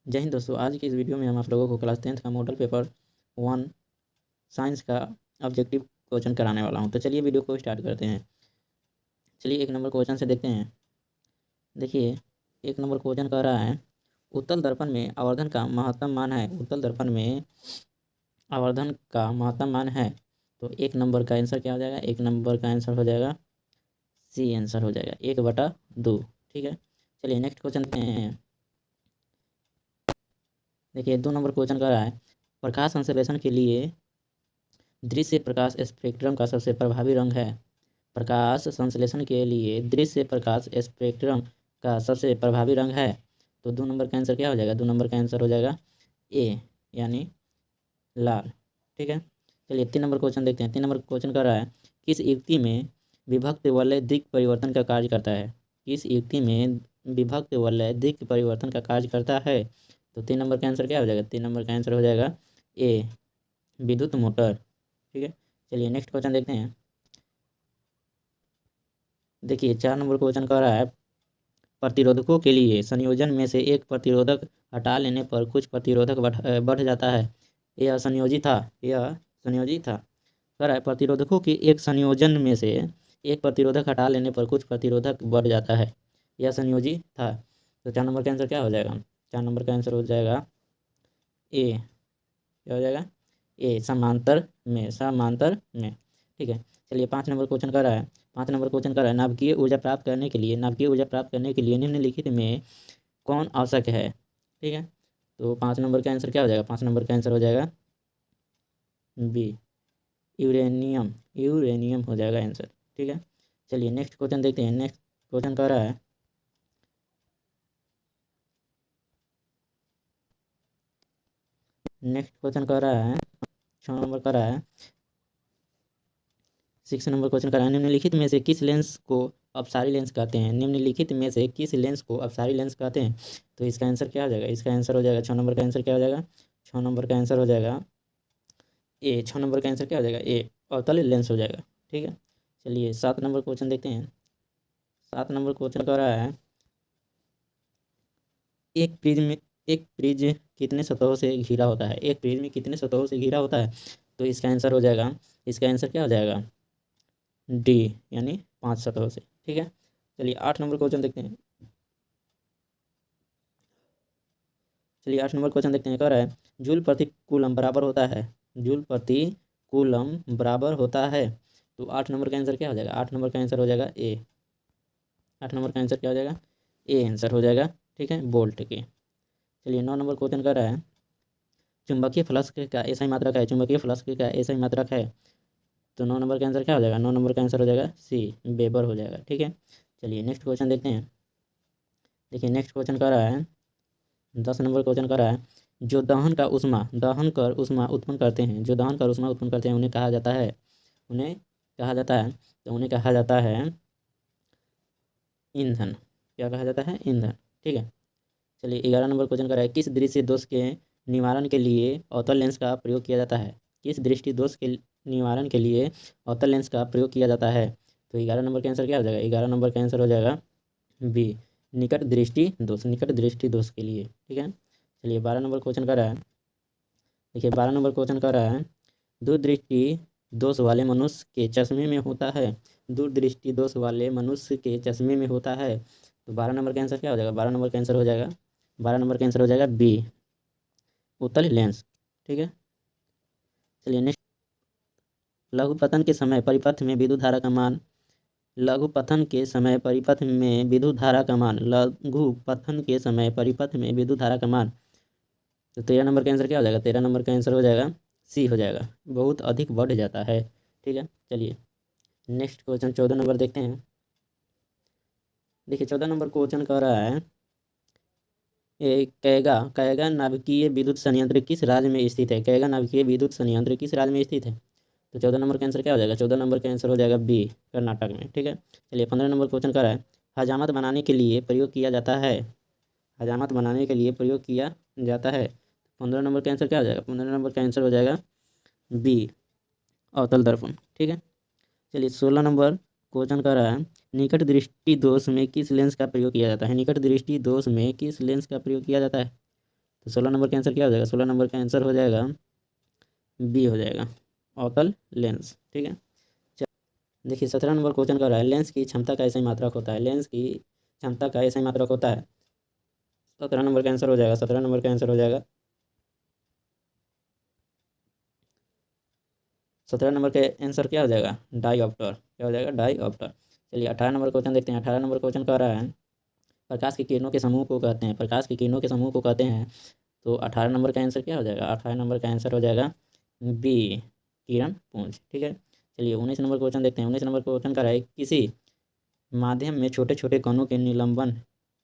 जय हिंद दोस्तों। आज की इस वीडियो में हम आप लोगों को क्लास 10th का मॉडल पेपर 1 साइंस का ऑब्जेक्टिव क्वेश्चन कराने वाला हूं। तो चलिए वीडियो को स्टार्ट करते हैं। चलिए 1 नंबर क्वेश्चन से देखते हैं। देखिए 1 नंबर क्वेश्चन कह रहा है उत्तल दर्पण में आवर्धन का महत्तम मान है। उत्तल दर्पण में आवर्धन का महत्तम मान है। तो 1 नंबर का आंसर क्या हो जाएगा? 1 नंबर का आंसर हो जाएगा सी आंसर हो जाएगा 1/2। ठीक है, चलिए नेक्स्ट क्वेश्चन देखते हैं। देखिए 2 नंबर क्वेश्चन कर रहा है प्रकाश संश्लेषण के लिए दृश्य प्रकाश स्पेक्ट्रम का सबसे प्रभावी रंग है। प्रकाश संश्लेषण के लिए दृश्य प्रकाश स्पेक्ट्रम का सबसे प्रभावी रंग है। तो 2 नंबर का आंसर क्या हो जाएगा? 2 नंबर का आंसर हो जाएगा ए यानी लाल। ठीक है, चलिए 3 नंबर क्वेश्चन देखते हैं। 3 नंबर क्वेश्चन कर रहा है किस युक्ति में विभक्त वलय दिक् परिवर्तन का कार्य करता है। किस युक्ति में विभक्त वलय दिक् परिवर्तन का कार्य करता है। तो 3 नंबर का आंसर क्या हो जाएगा? 3 नंबर का आंसर हो जाएगा ए विद्युत मोटर। ठीक है, चलिए नेक्स्ट क्वेश्चन देखते हैं। देखिए 4 नंबर क्वेश्चन कह रहा है प्रतिरोधकों के लिए संयोजन में से एक प्रतिरोधक हटा लेने पर कुछ प्रतिरोधक बढ़ जाता है। यह संयोजी था कह रहा है प्रतिरोधकों के एक संयोजन में से एक प्रतिरोधक हटा लेने पर कुछ प्रतिरोधक बढ़ जाता है। यह संयोजी था। तो 4 नंबर का आंसर क्या हो जाएगा? 4 नंबर का आंसर हो जाएगा ए। क्या हो जाएगा? ए समांतर में। ठीक है, चलिए 5 नंबर क्वेश्चन कर रहा है। 5 नंबर क्वेश्चन कर रहा है नाभिकीय ऊर्जा प्राप्त करने के लिए निम्नलिखित में कौन आवश्यक है। ठीक है, तो 5 नंबर का आंसर क्या हो जाएगा? 5 नंबर का आंसर हो जाएगा बी यूरेनियम। यूरेनियम हो जाएगा आंसर। ठीक है, चलिए नेक्स्ट क्वेश्चन देखते हैं। नेक्स्ट क्वेश्चन कर रहा है नेक्स्ट क्वेश्चन कर रहा है 6 नंबर कर रहा है 6 नंबर क्वेश्चन कर रहा है निम्नलिखित में से किस लेंस को अपसारी लेंस कहते हैं। निम्नलिखित में से किस लेंस को अपसारी लेंस कहते हैं। तो इसका आंसर क्या हो जाएगा? इसका आंसर हो जाएगा 6 नंबर का आंसर क्या हो जाएगा? 6 नंबर का आंसर हो जाएगा ए। 6 नंबर का आंसर क्या हो जाएगा? ए अवतल लेंस हो जाएगा। ठीक है, चलिए 7 नंबर क्वेश्चन देखते हैं। 7 नंबर क्वेश्चन कर रहा है एक प्रिज्म कितने सतहों से घिरा होता है। एक प्रिज्म कितने सतहों से घिरा होता है। तो इसका आंसर हो जाएगा इसका आंसर क्या हो जाएगा? डी यानी 5 सतहों से। ठीक है, चलिए 8 नंबर क्वेश्चन देखते हैं। चलिए 8 नंबर क्वेश्चन देखते हैं। कह रहा है जूल प्रति कूलम बराबर होता है। जूल प्रति कूलम बराबर होता है। तो 8 नंबर का आंसर क्या हो जाएगा? 8 नंबर का आंसर हो जाएगा ए। 8 नंबर का आंसर क्या हो जाएगा? ए आंसर हो जाएगा। ठीक है, बोल्ट के। चलिए 9 नंबर क्वेश्चन कर रहा है चुंबकीय फ्लक्स का ऐसा ही मात्रक है। चुंबकीय फ्लक्स का ऐसा ही मात्रक है। तो 9 नंबर का आंसर क्या हो जाएगा? 9 नंबर का आंसर हो जाएगा सी वेबर हो जाएगा। ठीक है, चलिए नेक्स्ट क्वेश्चन देखते हैं। देखिए नेक्स्ट क्वेश्चन कर रहा है 10 नंबर क्वेश्चन कर रहा है जो दहन कर उष्मा उत्पन्न करते हैं। जो दहन कर उष्मा उत्पन्न करते हैं उन्हें कहा जाता है। उन्हें कहा जाता है तो उन्हें कहा जाता है ईंधन। क्या कहा जाता है? ईंधन। ठीक है, चलिए 11 नंबर क्वेश्चन कर रहा है किस दृष्टि दोष के निवारण के लिए अवतल लेंस का प्रयोग किया जाता है। किस दृष्टि दोष के निवारण के लिए अवतल लेंस का प्रयोग किया जाता है। तो 11 नंबर का आंसर क्या हो जाएगा? 11 नंबर का आंसर हो जाएगा बी निकट दृष्टि दोष के लिए। ठीक है, चलिए 12 नंबर क्वेश्चन कर रहा है। देखिए 12 नंबर क्वेश्चन कर रहा है दूरदृष्टि दोष वाले मनुष्य के चश्मे में होता है। दूरदृष्टि दोष वाले मनुष्य के चश्मे में होता है। तो 12 नंबर का आंसर क्या हो जाएगा? 12 नंबर का आंसर हो जाएगा 12 नंबर का आंसर हो जाएगा बी उत्तल लेंस। ठीक है, चलिए नेक्स्ट लघु पतन के समय परिपथ में विद्युत धारा का मान। लघु पतन के समय परिपथ में विद्युत धारा का मान। लघु पतन के समय परिपथ में विद्युत धारा का मान। तो 13 नंबर का आंसर क्या हो जाएगा? 13 नंबर का आंसर हो जाएगा सी हो जाएगा बहुत अधिक बढ़ जाता है। ठीक है, चलिए नेक्स्ट क्वेश्चन 14 नंबर देखते हैं। देखिए 14 नंबर क्वेश्चन कह रहा है कैगा कैगा नाभिकीय विद्युत संयंत्र किस राज्य में स्थित है। कैगा नाभिकीय विद्युत संयंत्र किस राज्य में स्थित है। तो 14 नंबर का आंसर क्या हो जाएगा? 14 नंबर का आंसर हो जाएगा बी कर्नाटक में। ठीक है, चलिए 15 नंबर क्वेश्चन कर रहा है हजामत बनाने के लिए प्रयोग किया जाता है। हजामत बनाने के लिए प्रयोग किया जाता है। 15 नंबर का आंसर क्या हो जाएगा? 15 नंबर का आंसर हो जाएगा बी अवतल दर्पण। ठीक है, चलिए 16 नंबर क्वेश्चन कर रहा है निकट दृष्टि दोष में किस लेंस का प्रयोग किया जाता है। निकट दृष्टि दोष में किस लेंस का प्रयोग किया जाता है। तो 16 नंबर का आंसर क्या हो जाएगा? 16 नंबर का आंसर हो जाएगा बी हो जाएगा, अवतल लेंस। ठीक है, देखिए 17 नंबर क्वेश्चन कर रहा है लेंस की क्षमता का ऐसा ही मात्रक होता है, लेंस की क्षमता का ऐसा ही मात्रक होता है। 17 नंबर का आंसर हो जाएगा, 17 नंबर का आंसर हो जाएगा 17 नंबर का आंसर क्या हो जाएगा? डाईऑप्टर। क्या हो जाएगा? डाईऑप्टर। चलिए 18 नंबर क्वेश्चन देखते हैं। 18 नंबर क्वेश्चन कह रहा है प्रकाश की किरणों के समूह को कहते हैं, प्रकाश की किरणों के समूह को कहते हैं। तो 18 नंबर का आंसर क्या हो जाएगा? 18 नंबर का आंसर हो जाएगा बी, किरण पुंज। ठीक है, चलिए 19 नंबर क्वेश्चन देखते हैं। 19 नंबर क्वेश्चन कह रहा है किसी माध्यम में छोटे छोटे कणों के निलंबन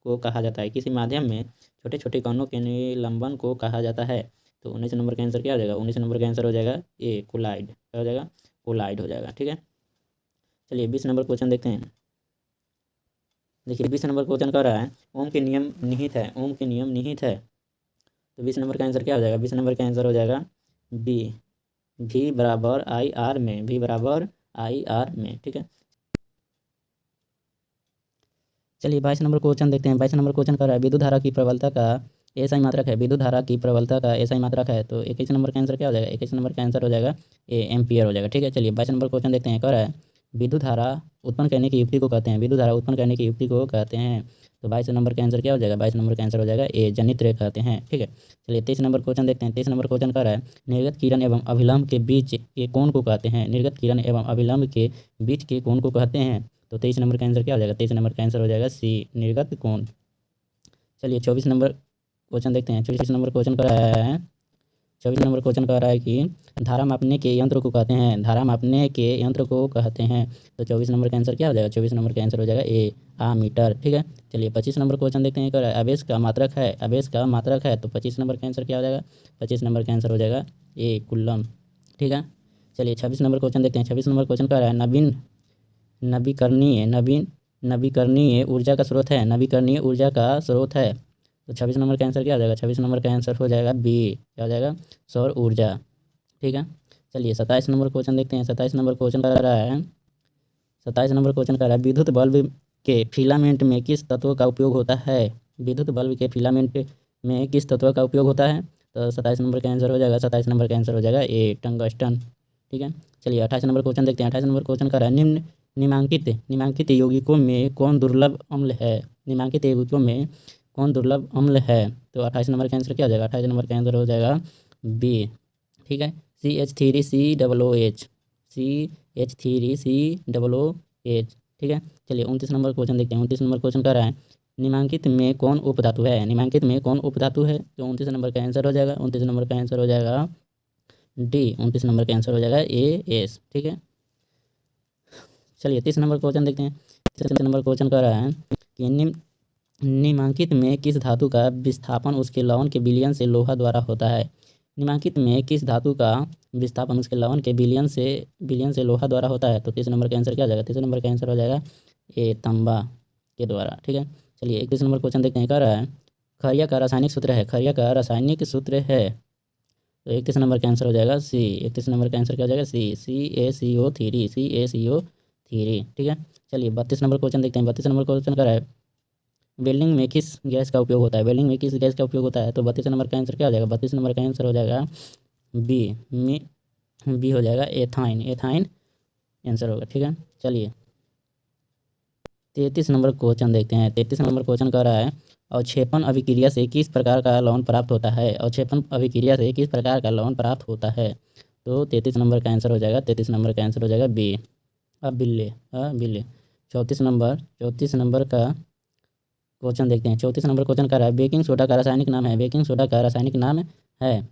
को कहा जाता है, किसी माध्यम में छोटे छोटे कणों के निलंबन को कहा जाता है। तो 19 नंबर का आंसर क्या हो जाएगा? 19 नंबर का आंसर हो जाएगा ए, कोलाइड। क्या हो जाएगा? कोलाइड हो जाएगा। ठीक है, चलिए 20 नंबर क्वेश्चन देखते हैं। देखिए 20 नंबर क्वेश्चन कह रहा है ओम के नियम निहित है, ओम के नियम निहित है। तो 20 नंबर का आंसर क्या हो जाएगा? 20 नंबर का आंसर हो जाएगा बी, भी बराबर आई आर में, भी बराबर आई आर में। ठीक है, चलिए 22 नंबर क्वेश्चन देखते हैं। 22 नंबर क्वेश्चन कर रहा है विद्युत धारा की प्रबलता का ऐसा ही मात्रक है, विद्युत धारा की प्रबलता का ऐसा ही मात्रक है। तो 21 नंबर का आंसर क्या हो जाएगा? 21 नंबर का आंसर हो जाएगा ए, एम्पियर हो जाएगा। ठीक है, चलिए 22 नंबर क्वेश्चन देखते हैं। कह रहा है विद्युत धारा उत्पन्न करने की युक्ति को कहते हैं, विद्युत धारा उत्पन्न करने की युक्ति को कहते हैं। तो 22 नंबर का आंसर क्या हो जाएगा? 22 नंबर का आंसर हो जाएगा ए, जनित्र कहते हैं। ठीक है, चलिए 23 नंबर क्वेश्चन देखते हैं। 23 नंबर क्वेश्चन कर रहा है निर्गत किरण एवं अभिलंब के बीच के कोण को कहते हैं, निर्गत किरण एवं अभिलंब के बीच के कोण को कहते हैं। तो 23 नंबर का आंसर क्या हो जाएगा? 23 नंबर का आंसर हो जाएगा सी, निर्गत कोण। चलिए 24 नंबर क्वेश्चन देखते हैं। 24 नंबर क्वेश्चन कर रहा है 24 नंबर क्वेश्चन कह रहा है कि धारा मापने के यंत्र को कहते हैं, धारा मापने के यंत्र को कहते हैं। तो 24 नंबर का आंसर क्या हो जाएगा? 24 नंबर का आंसर हो जाएगा ए, आमीटर। ठीक है, चलिए 25 नंबर क्वेश्चन देखते हैं। कह रहा है आवेश का मात्रक है, आवेश का मात्रक है। तो 25 नंबर का आंसर क्या हो जाएगा? 25 नंबर का आंसर हो जाएगा ए, कुल्लम। ठीक है, चलिए 26 नंबर क्वेश्चन देखते हैं। 26 नंबर क्वेश्चन कह रहा है नवीकरणीय ऊर्जा का स्रोत है, नवीकरणीय ऊर्जा का स्रोत है। तो 26 नंबर का आंसर क्या हो जाएगा? 26 नंबर का आंसर हो जाएगा बी, क्या हो जाएगा? सौर ऊर्जा। ठीक है, चलिए 27 नंबर क्वेश्चन देखते हैं। 27 नंबर क्वेश्चन कर रहा है 27 नंबर क्वेश्चन कर रहा है विद्युत बल्ब के फिलामेंट में किस तत्व का उपयोग होता है, विद्युत बल्ब के फिलामेंट में किस तत्व का उपयोग होता है। तो 27 नंबर का आंसर हो जाएगा 27 नंबर का आंसर हो जाएगा ए, टंगस्टन। ठीक है, चलिए 28 नंबर क्वेश्चन देखते हैं। 28 नंबर क्वेश्चन कर रहा है निम्नांकित यौगिकों में कौन दुर्लभ अम्ल है, निम्नांकित यौगिकों में कौन दुर्लभ अम्ल है। तो 28 नंबर का आंसर क्या हो जाएगा? 28 नंबर का आंसर हो जाएगा बी। ठीक है, CH3COOH, CH3COOH। ठीक है, चलिए 29 नंबर क्वेश्चन देखते हैं। 29 नंबर क्वेश्चन कर रहा है निम्नांकित में कौन उपधातु है, निम्नांकित में कौन उपधातु है। तो 29 नंबर का आंसर हो जाएगा 29 नंबर का आंसर हो जाएगा डी, 29 नंबर का आंसर हो जाएगा ए, एस। ठीक है, चलिए 30 नंबर क्वेश्चन देखते हैं। 30 नंबर क्वेश्चन कर रहा है कि निम्नांकित में किस धातु का विस्थापन उसके लवण के विलयन से लोहा द्वारा होता है, निम्नांकित में किस धातु का विस्थापन उसके लवण के विलयन से लोहा द्वारा होता है। तो 30 नंबर का आंसर क्या हो जाएगा? 30 नंबर का आंसर हो जाएगा ए, तांबा के द्वारा। ठीक है, चलिए 31 नंबर क्वेश्चन देखते हैं। कह रहा है खरिया का रासायनिक सूत्र है, खरिया का रासायनिक सूत्र है। तो 31 नंबर का आंसर हो जाएगा सी, 31 नंबर का आंसर क्या हो जाएगा? सी, CaCO3, CaCO3। ठीक है, चलिए 32 नंबर क्वेश्चन देखते हैं। 32 नंबर क्वेश्चन कर रहा है वेल्डिंग में किस गैस का उपयोग होता है, वेल्डिंग में किस गैस का उपयोग होता है। तो 32 नंबर का आंसर क्या हो जाएगा? 32 नंबर का आंसर हो जाएगा बी, बी हो जाएगा एथाइन, एथाइन आंसर होगा। ठीक है, चलिए 33 नंबर क्वेश्चन देखते हैं। 33 नंबर क्वेश्चन कह रहा है अवक्षेपण अभिक्रिया से किस प्रकार का लवण प्राप्त होता है, अवक्षेपण अभिक्रिया से किस प्रकार का लवण प्राप्त होता है। तो 33 नंबर का आंसर हो जाएगा 33 नंबर का आंसर हो जाएगा बी, अबिल्ले, अबिल्ले। 34 नंबर का क्वेश्चन देखते हैं। 34 नंबर क्वेश्चन कर रहा है बेकिंग सोडा का रासायनिक नाम है, बेकिंग सोडा का रासायनिक नाम है।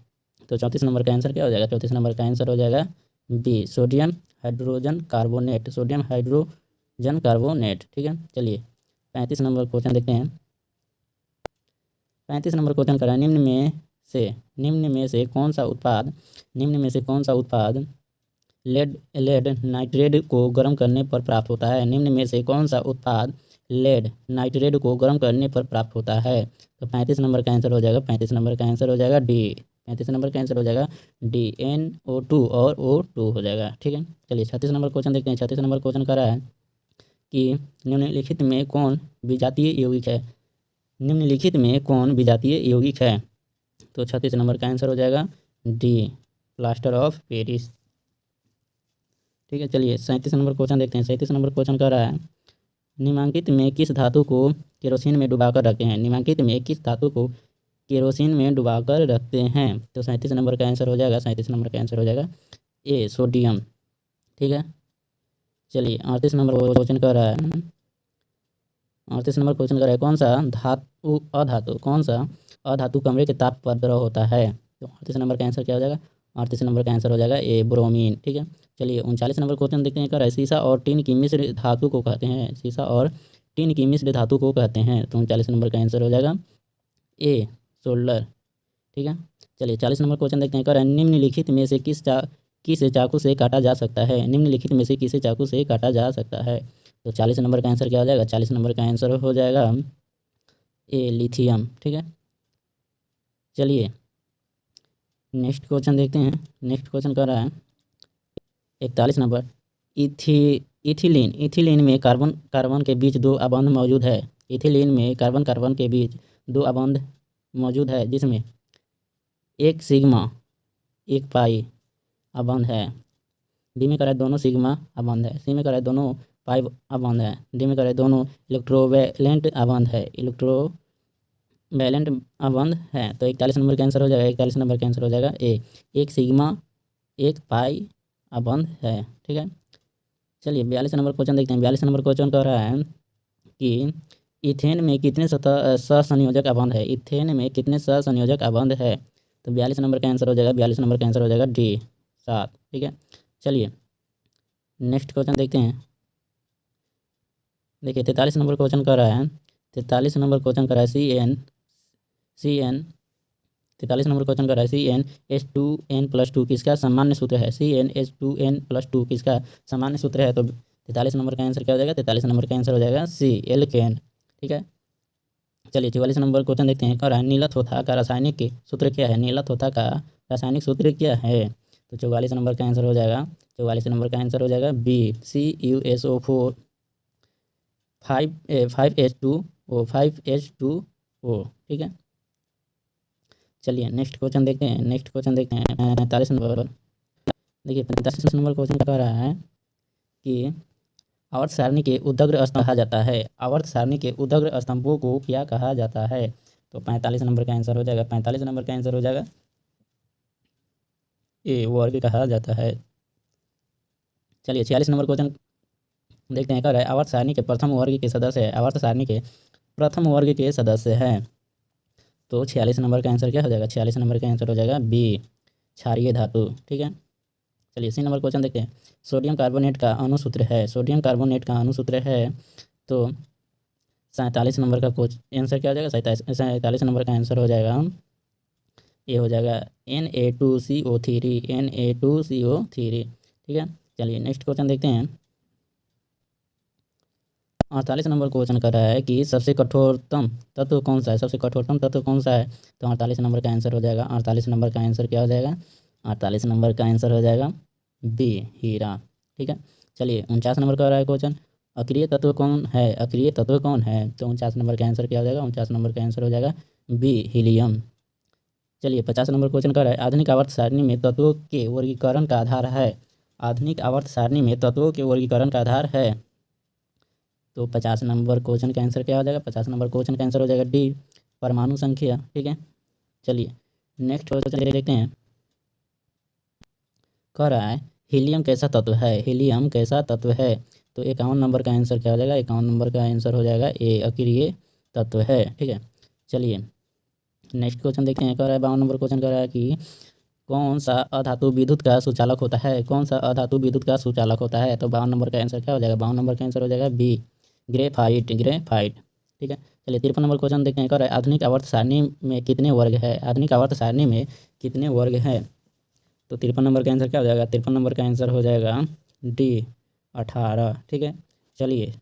तो 34 नंबर का आंसर क्या हो जाएगा? 34 नंबर का आंसर हो जाएगा B, sodium hydrogen carbonate, sodium hydrogen carbonate. ठीक है, चलिए 35 नंबर क्वेश्चन देखते हैं। 35 नंबर क्वेश्चन कर रहा है निम्न में से कौन सा उत्पाद लेड नाइट्रेट को गर्म करने पर प्राप्त होता है, निम्न में से कौन सा उत्पाद लेड नाइट्रेट को गर्म करने पर प्राप्त होता है। तो 35 नंबर का आंसर हो जाएगा 35 नंबर का आंसर हो जाएगा डी, 35 नंबर का आंसर हो जाएगा डी, NO2 और O2 हो जाएगा। ठीक है, चलिए 36 नंबर क्वेश्चन देखते हैं। 36 नंबर क्वेश्चन कर रहा है कि निम्नलिखित में कौन विजातीय यौगिक है, निम्नलिखित में कौन विजातीय यौगिक है। तो 36 नंबर का आंसर हो जाएगा डी, प्लास्टर ऑफ पेरिस। ठीक है, चलिए 37 नंबर क्वेश्चन देखते हैं। 37 नंबर क्वेश्चन कह रहा है निम्नलिखित में किस धातु को केरोसिन में डुबाकर रखते हैं। निम्नलिखित में किस धातु को केरोसिन में डुबाकर रखते हैं। तो 37 नंबर का आंसर हो जाएगा, 37 नंबर का आंसर हो जाएगा ए, सोडियम। ठीक है, चलिए 38 नंबर क्वेश्चन कर रहा है 38 नंबर क्वेश्चन कर रहा है कौन सा अधातु कमरे के ताप पर द्रव होता है। तो 38 नंबर का आंसर क्या हो जाएगा, 38 नंबर का आंसर हो जाएगा ए, ब्रोमीन। ठीक है, चलिए 39 नंबर क्वेश्चन देखते हैं। कर रहा है शीशा और टिन की मिश्र धातु को कहते हैं। शीशा और टिन की मिश्र धातु को कहते हैं। तो 39 नंबर का आंसर हो जाएगा ए, सोल्डर। ठीक है, चलिए 40 नंबर क्वेश्चन देखते हैं। कर रहा है निम्नलिखित में से किसे चाकू से काटा जा सकता है। निम्नलिखित में से किसे चाकू से काटा जा सकता है। तो 40 नंबर का आंसर क्या हो जाएगा, 40 नंबर का आंसर हो जाएगा ए, लिथियम। ठीक है, चलिए नेक्स्ट क्वेश्चन देखते हैं। नेक्स्ट क्वेश्चन कर रहा है 41 नंबर इथी इथिलीन में कार्बन कार्बन के बीच दो अबंध मौजूद है। इथिलीन में कार्बन कार्बन के बीच दो अबंध मौजूद है जिसमें एक सिग्मा एक पाई अबंध है। डी में कराए दोनों सिग्मा अबंध है। सी में कराए दोनों पाई अबंध है। डी में कराए दोनों इलेक्ट्रोवैलेंट अबंध है। इलेक्ट्रोवैलेंट अबंध है। तो 41 नंबर का आंसर हो जाएगा, 41 नंबर का आंसर हो जाएगा ए, एक सिग्मा एक पाई अबंध है। ठीक है, चलिए 42 नंबर क्वेश्चन देखते हैं। 42 नंबर क्वेश्चन कह रहा है कि इथेन में कितने सहसंयोजक अबंध है। इथेन में कितने सहसंयोजक अबंध है। तो 42 नंबर का आंसर हो जाएगा, 42 नंबर का आंसर हो जाएगा डी, 7। ठीक है, चलिए नेक्स्ट क्वेश्चन देखते हैं। देखिए 43 नंबर क्वेश्चन कर रहा है 43 नंबर क्वेश्चन कर रहा है सी एन 43 नंबर क्वेश्चन कर रहा है CnH2n+2 किसका सामान्य सूत्र है। CnH2n+2 किसका सामान्य सूत्र है। तो 43 नंबर का आंसर क्या हो जाएगा, 43 नंबर का आंसर हो जाएगा सी, एल्केन। ठीक है, चलिए 44 नंबर क्वेश्चन देखते हैं। कह रहा है नीला थोथा का रासायनिक सूत्र क्या है। नीला थोथा का रासायनिक सूत्र क्या है। तो 44 नंबर का आंसर हो जाएगा, 44 नंबर का आंसर हो जाएगा बी, CuSO4 5H2O। ठीक है, चलिए नेक्स्ट क्वेश्चन देखते हैं। नेक्स्ट क्वेश्चन देखते हैं 45 नंबर। देखिए 45 नंबर क्वेश्चन कह रहा है कि आवर्त सारणी के उदग्र स्तंभ कहा जाता है। आवर्त सारणी के उदग्र स्तंभों को क्या कहा जाता है। तो 45 नंबर का आंसर हो जाएगा, 45 नंबर का आंसर हो जाएगा ए, वर्ग कहा जाता है। चलिए 46 नंबर क्वेश्चन देखते हैं। कह रहा है आवर्त सारणी के प्रथम वर्ग के सदस्य है। आवर्त सारणी के प्रथम वर्ग के सदस्य हैं। तो 46 नंबर का आंसर क्या हो जाएगा, 46 नंबर का आंसर हो जाएगा बी, क्षारीय धातु। ठीक है, चलिए 80 नंबर क्वेश्चन देखते हैं। सोडियम कार्बोनेट का अणुसूत्र है। सोडियम कार्बोनेट का अणुसूत्र है। तो 47 नंबर का आंसर क्या हो जाएगा, 47 नंबर का आंसर हो जाएगा ये हो जाएगा Na2CO3, Na2CO3। ठीक है, चलिए नेक्स्ट क्वेश्चन देखते हैं। 48 नंबर क्वेश्चन कर रहा है कि सबसे कठोरतम तत्व कौन सा है। सबसे कठोरतम तत्व कौन सा है। तो 48 नंबर का आंसर हो जाएगा, 48 नंबर का आंसर क्या हो जाएगा, 48 नंबर का आंसर हो जाएगा बी, हीरा। ठीक है, चलिए 49 नंबर का रहा है क्वेश्चन अक्रिय तत्व कौन है। अक्रिय तत्व कौन है। तो 49 नंबर का आंसर क्या हो जाएगा, 49 नंबर का आंसर हो जाएगा बी, हीलियम। चलिए 50 नंबर क्वेश्चन कर रहा है आधुनिक आवर्त सारणी में तत्वों के वर्गीकरण का आधार है। आधुनिक आवर्त सारणी में तत्वों के वर्गीकरण का आधार है। तो 50 नंबर क्वेश्चन का आंसर क्या हो जाएगा, 50 नंबर क्वेश्चन का आंसर हो जाएगा डी, परमाणु संख्या। ठीक है, चलिए नेक्स्ट क्वेश्चन देखते हैं। कह रहा है हीलियम कैसा तत्व है। हीलियम कैसा तत्व है। तो 51 नंबर का आंसर क्या हो जाएगा, 51 नंबर का आंसर हो जाएगा ए, अक्रिय तत्व है। ठीक है, चलिए नेक्स्ट क्वेश्चन देखते हैं। कह रहा है 52 नंबर क्वेश्चन कह रहा है कि कौन सा अधातु विद्युत का सुचालक होता है। कौन सा अधातु विद्युत का सुचालक होता है। तो 52 नंबर का आंसर क्या हो जाएगा, 52 नंबर का आंसर हो जाएगा बी, ग्रेफाइट। ग्रेफाइट। ठीक है, चलिए 53 नंबर क्वेश्चन देखते हैं। कह रहा है आधुनिक आवर्त सारणी में कितने वर्ग है। आधुनिक आवर्त सारणी में कितने वर्ग है। तो 53 नंबर का आंसर क्या हो जाएगा, 53 नंबर का आंसर हो जाएगा डी, 18। ठीक है, चलिए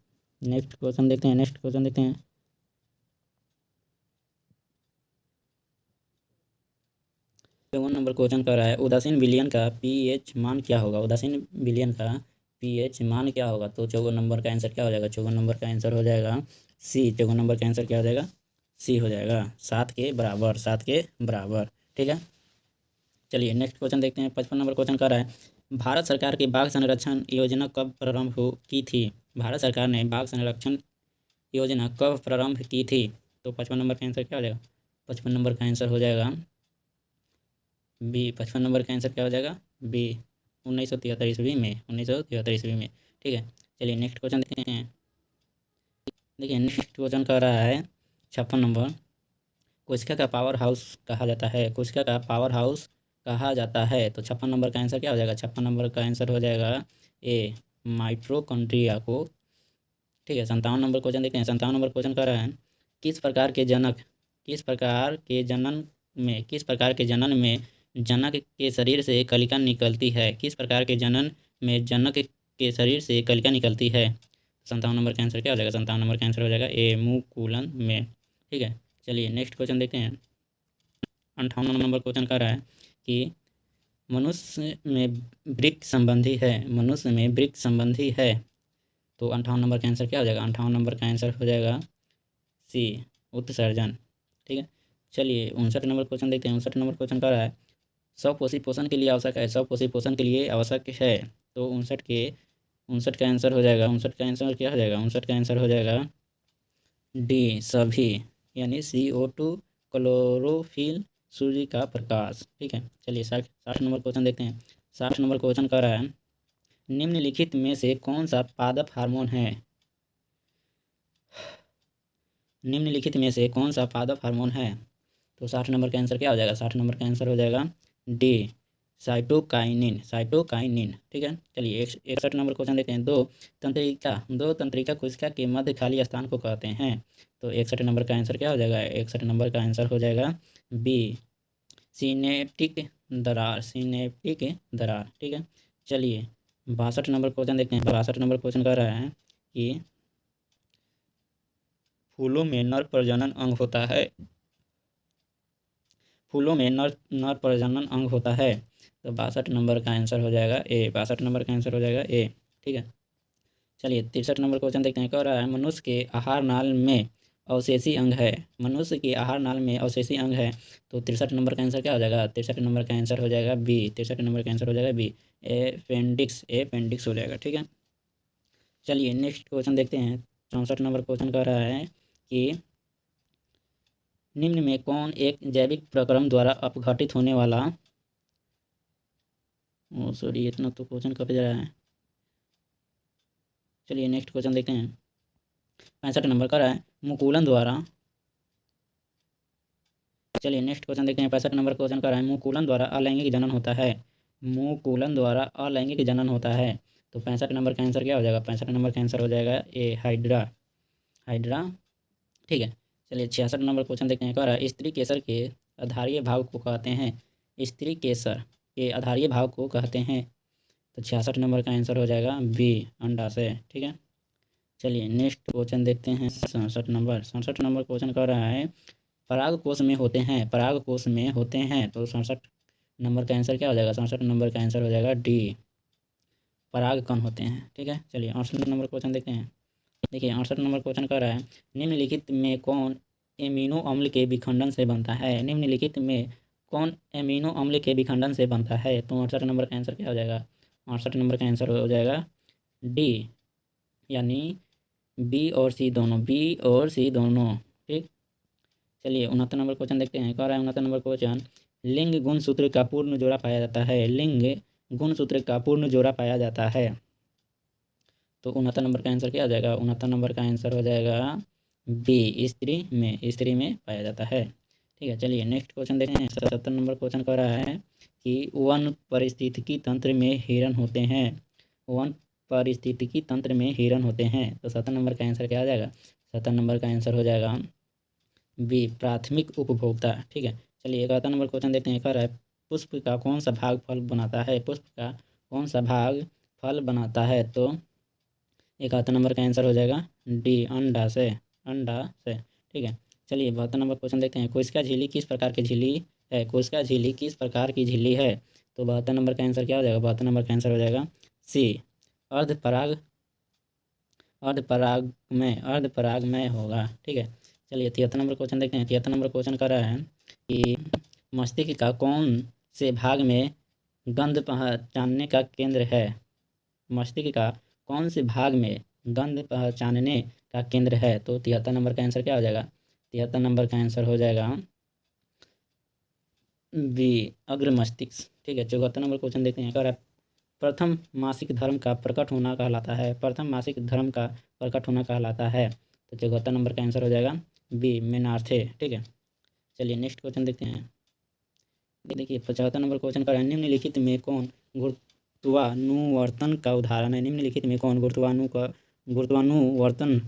नेक्स्ट क्वेश्चन देखते हैं। नेक्स्ट क्वेश्चन देखते हैं। 54 नंबर क्वेश्चन कर रहा है उदासीन विलयन का पीएच मान क्या होगा। उदासीन विलयन का पीएच मान क्या होगा। तो 54 नंबर का आंसर क्या हो जाएगा, 54 नंबर का आंसर हो जाएगा सी, 54 नंबर का आंसर क्या हो जाएगा, सी हो जाएगा, 7 के बराबर, 7 के बराबर। ठीक है। चलिए नेक्स्ट क्वेश्चन देखते हैं। 55 नंबर क्वेश्चन कर रहा है, भारत सरकार की बाघ संरक्षण योजना कब प्रारंभ की थी? भारत सरकार ने बाघ संरक्षण योजना कब प्रारंभ की थी? तो 55 नंबर का आंसर क्या हो जाएगा? 55 नंबर का आंसर हो जाएगा बी। 55 नंबर का आंसर क्या हो जाएगा? बी, 1973 ईस्वी में, 1973 ईस्वी में। ठीक है। चलिए नेक्स्ट क्वेश्चन देखते हैं। देखिए नेक्स्ट क्वेश्चन कर रहा है 56 नंबर, कोशिका का पावर हाउस कहा जाता है, कोशिका का पावर हाउस कहा जाता है। तो 56 नंबर का आंसर क्या हो जाएगा? 56 नंबर का आंसर हो जाएगा ए, माइटोकॉन्ड्रिया को। ठीक है। 57 नंबर क्वेश्चन देखते हैं। 57 नंबर क्वेश्चन कर रहा है, किस प्रकार के जनन में जनक के शरीर से कलिका निकलती है? किस प्रकार के जनन में जनक के शरीर से कलिका निकलती है? 57 नंबर का आंसर क्या हो जाएगा? 57 नंबर का आंसर हो जाएगा ए, मुकुलन में। ठीक है। चलिए नेक्स्ट क्वेश्चन देखते हैं। 58 नंबर क्वेश्चन कर रहा है कि मनुष्य में वृक्क संबंधी है, मनुष्य में वृक्क संबंधी है। तो 58 नंबर का आंसर क्या हो जाएगा? 58 नंबर का आंसर हो जाएगा सी, उत्सर्जन। ठीक है। चलिए 59 नंबर क्वेश्चन देखते हैं। 59 नंबर क्वेश्चन कर रहा है, स्वपोषी पोषण के लिए आवश्यक है, स्वपोषी पोषण के लिए आवश्यक है। तो 59 का आंसर हो जाएगा, 59 का आंसर क्या हो जाएगा? 59 का आंसर हो जाएगा डी, सभी, यानी CO2, क्लोरोफिल, सूर्य का प्रकाश। ठीक है। चलिए 60 नंबर क्वेश्चन देखते हैं। 60 नंबर क्वेश्चन कर रहा है, निम्नलिखित में से कौन सा पादप हार्मोन है? निम्नलिखित में से कौन सा पादप हार्मोन है? तो 60 नंबर का आंसर क्या हो जाएगा? 60 नंबर का आंसर हो जाएगा डी, साइटोकाइनिन, साइटोकाइनिन। ठीक है। चलिए 61 नंबर क्वेश्चन देखते हैं। दो तंत्रिका कोशिका के मध्य खाली स्थान को कहते हैं। तो 61 नंबर का आंसर क्या हो जाएगा? 61 नंबर का आंसर हो जाएगा बी, सिनेप्टिक दरार, सिनेप्टिक दरार। ठीक है। चलिए 62 नंबर क्वेश्चन देखते हैं। 62 नंबर क्वेश्चन कह रहा है कि फूलों में नर प्रजनन अंग होता है, फूलों में नर प्रजनन अंग होता है। तो 62 नंबर का आंसर हो जाएगा ए, 62 नंबर का आंसर हो जाएगा ए। ठीक है। चलिए 63 नंबर क्वेश्चन देखते हैं। कह रहा है, मनुष्य के आहार नाल में अवशेषी अंग है, मनुष्य के आहार नाल में अवशेषी अंग है। तो 63 नंबर का आंसर क्या हो जाएगा? 63 नंबर का आंसर हो जाएगा बी, 63 नंबर का आंसर हो जाएगा बी, अपेंडिक्स, अपेंडिक्स हो जाएगा। ठीक है। चलिए नेक्स्ट क्वेश्चन देखते हैं। 64 नंबर क्वेश्चन कह रहा है कि निम्न में कौन एक जैविक प्रक्रम द्वारा अपघटित होने वाला, ओ सॉरी इतना तो क्वेश्चन कब जा रहा है। चलिए नेक्स्ट क्वेश्चन देखते हैं। 65 नंबर का रहा है, मुकुलन द्वारा, चलिए नेक्स्ट क्वेश्चन देखते हैं। 65 नंबर क्वेश्चन का रहा है, मुकुलन द्वारा अलैंगिक जनन होता है, मुकुलन द्वारा अलैंगिक जनन होता है। तो 65 नंबर का आंसर क्या हो जाएगा? 65 नंबर का आंसर हो जाएगा ए, हाइड्रा, हाइड्रा। ठीक है। चलिए 66 नंबर क्वेश्चन देखते हैं। कह रहा है, स्त्री केसर के आधारीय भाव को कहते हैं, स्त्री केसर के आधारीय भाव को कहते हैं। तो 66 नंबर का आंसर हो जाएगा बी, अंडाशय। ठीक है। चलिए नेक्स्ट क्वेश्चन देखते हैं। 67 नंबर क्वेश्चन कर रहा है, पराग कोश में होते हैं, पराग कोश में होते हैं। तो 67 नंबर का आंसर क्या हो जाएगा? 67 नंबर का आंसर हो जाएगा डी, पराग कण होते हैं। ठीक है। चलिए 68 नंबर क्वेश्चन देखते हैं। देखिए 68 नंबर क्वेश्चन कर रहा है, निम्नलिखित में कौन एमिनो अम्ल के विखंडन से बनता है? निम्नलिखित में कौन एमिनो अम्ल के विखंडन से बनता है? तो 68 नंबर का आंसर क्या हो जाएगा? 68 नंबर का आंसर हो जाएगा डी, यानी बी और सी दोनों, बी और सी दोनों। ठीक। चलिए 69 नंबर क्वेश्चन देखते हैं। कह रहा है 69 नंबर क्वेश्चन, लिंग गुण सूत्र का पूर्ण जोड़ा पाया जाता है, लिंग गुण सूत्र का पूर्ण जोड़ा पाया जाता है। तो 69 नंबर का आंसर क्या आ जाएगा? 69 नंबर का आंसर हो जाएगा बी, स्त्री में पाया जाता है। ठीक है। चलिए नेक्स्ट क्वेश्चन देखते हैं। 77 नंबर क्वेश्चन कह रहा है कि वन पारिस्थितिकी तंत्र में हिरण होते हैं, वन पारिस्थितिकी तंत्र में हिरण होते हैं। तो 70 नंबर का आंसर क्या आ जाएगा? 70 नंबर का आंसर हो जाएगा बी, प्राथमिक उपभोक्ता। ठीक है। चलिए 71 नंबर क्वेश्चन देखते हैं। कह रहा है, पुष्प का कौन सा भाग फल बनाता है, पुष्प का कौन सा भाग फल बनाता है? तो 71 नंबर का आंसर हो जाएगा डी, अंडा से, अंडा से। ठीक है। चलिए 72 नंबर क्वेश्चन देखते हैं। कोशिका झिल्ली किस प्रकार की झिल्ली है, कोशिका झिल्ली किस प्रकार की झिल्ली है? तो 72 नंबर का आंसर क्या हो जाएगा? 72 नंबर का आंसर हो जाएगा सी, अर्धपराग, अर्धपराग में होगा। ठीक है। चलिए 73 नंबर क्वेश्चन देखते हैं। 73 नंबर क्वेश्चन कर रहा है कि मस्तिष्क का कौन से भाग में गंध पहचानने का केंद्र है? मस्तिष्क का कौन से भाग में गंध पहचानने का केंद्र है? तो 73 नंबर का आंसर क्या हो जाएगा? 73 नंबर का आंसर हो जाएगा बी, अग्र मस्तिष्क। ठीक है, 74 नंबर क्वेश्चन देखते हैं। अगर प्रथम मासिक धर्म का प्रकट होना कहलाता है, प्रथम मासिक धर्म का प्रकट होना कहलाता है। तो 74 नंबर का आंसर हो जाएगा बी, मेनार्थे। ठीक है, चलिए नेक्स्ट क्वेश्चन देखते हैं। देखिए 75 नंबर क्वेश्चन का निम्नलिखित में कौन गुरुत्वानुवर्तन का उदाहरण है? निम्नलिखित में कौन गुरुत्वानुवर्तन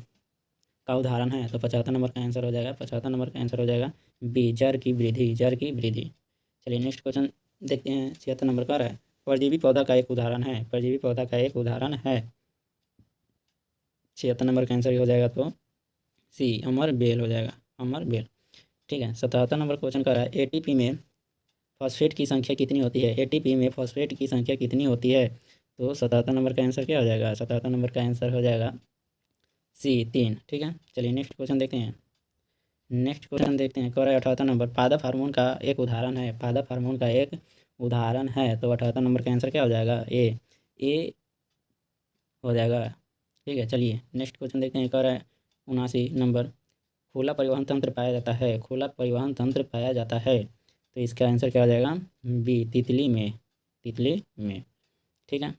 का उदाहरण है? तो 75 नंबर का आंसर हो जाएगा, 75 नंबर का आंसर हो जाएगा बी, जड़ की वृद्धि, जड़ की वृद्धि। चलिए नेक्स्ट क्वेश्चन देखते हैं। 76 नंबर का है परजीवी पौधा का एक उदाहरण है, परजीवी पौधा का एक उदाहरण है। 76 नंबर का आंसर हो जाएगा तो सी, अमर बेल हो जाएगा, अमर बेल। ठीक है, 77 नंबर क्वेश्चन का है एटीपी में फॉस्फेट की संख्या कितनी होती है? एटीपी में फॉस्फेट की संख्या कितनी होती है? तो 77 नंबर का आंसर क्या हो जाएगा? 77 नंबर का आंसर हो जाएगा सी, 3। ठीक है, चलिए नेक्स्ट क्वेश्चन देखते हैं। नेक्स्ट क्वेश्चन देखते हैं। कह रहा है 78 नंबर पादप हार्मोन का एक उदाहरण है, पादप हार्मोन का एक उदाहरण है। तो 78 नंबर का आंसर क्या हो जाएगा? ए हो जाएगा। ठीक है, चलिए नेक्स्ट क्वेश्चन देखते हैं। कह रहा है 79 नंबर खुला परिवहन तंत्र पाया जाता है, खुला परिवहन तंत्र पाया जाता है। तो इसका आंसर क्या हो जाएगा? बी, तितली में, तितली में। ठीक है,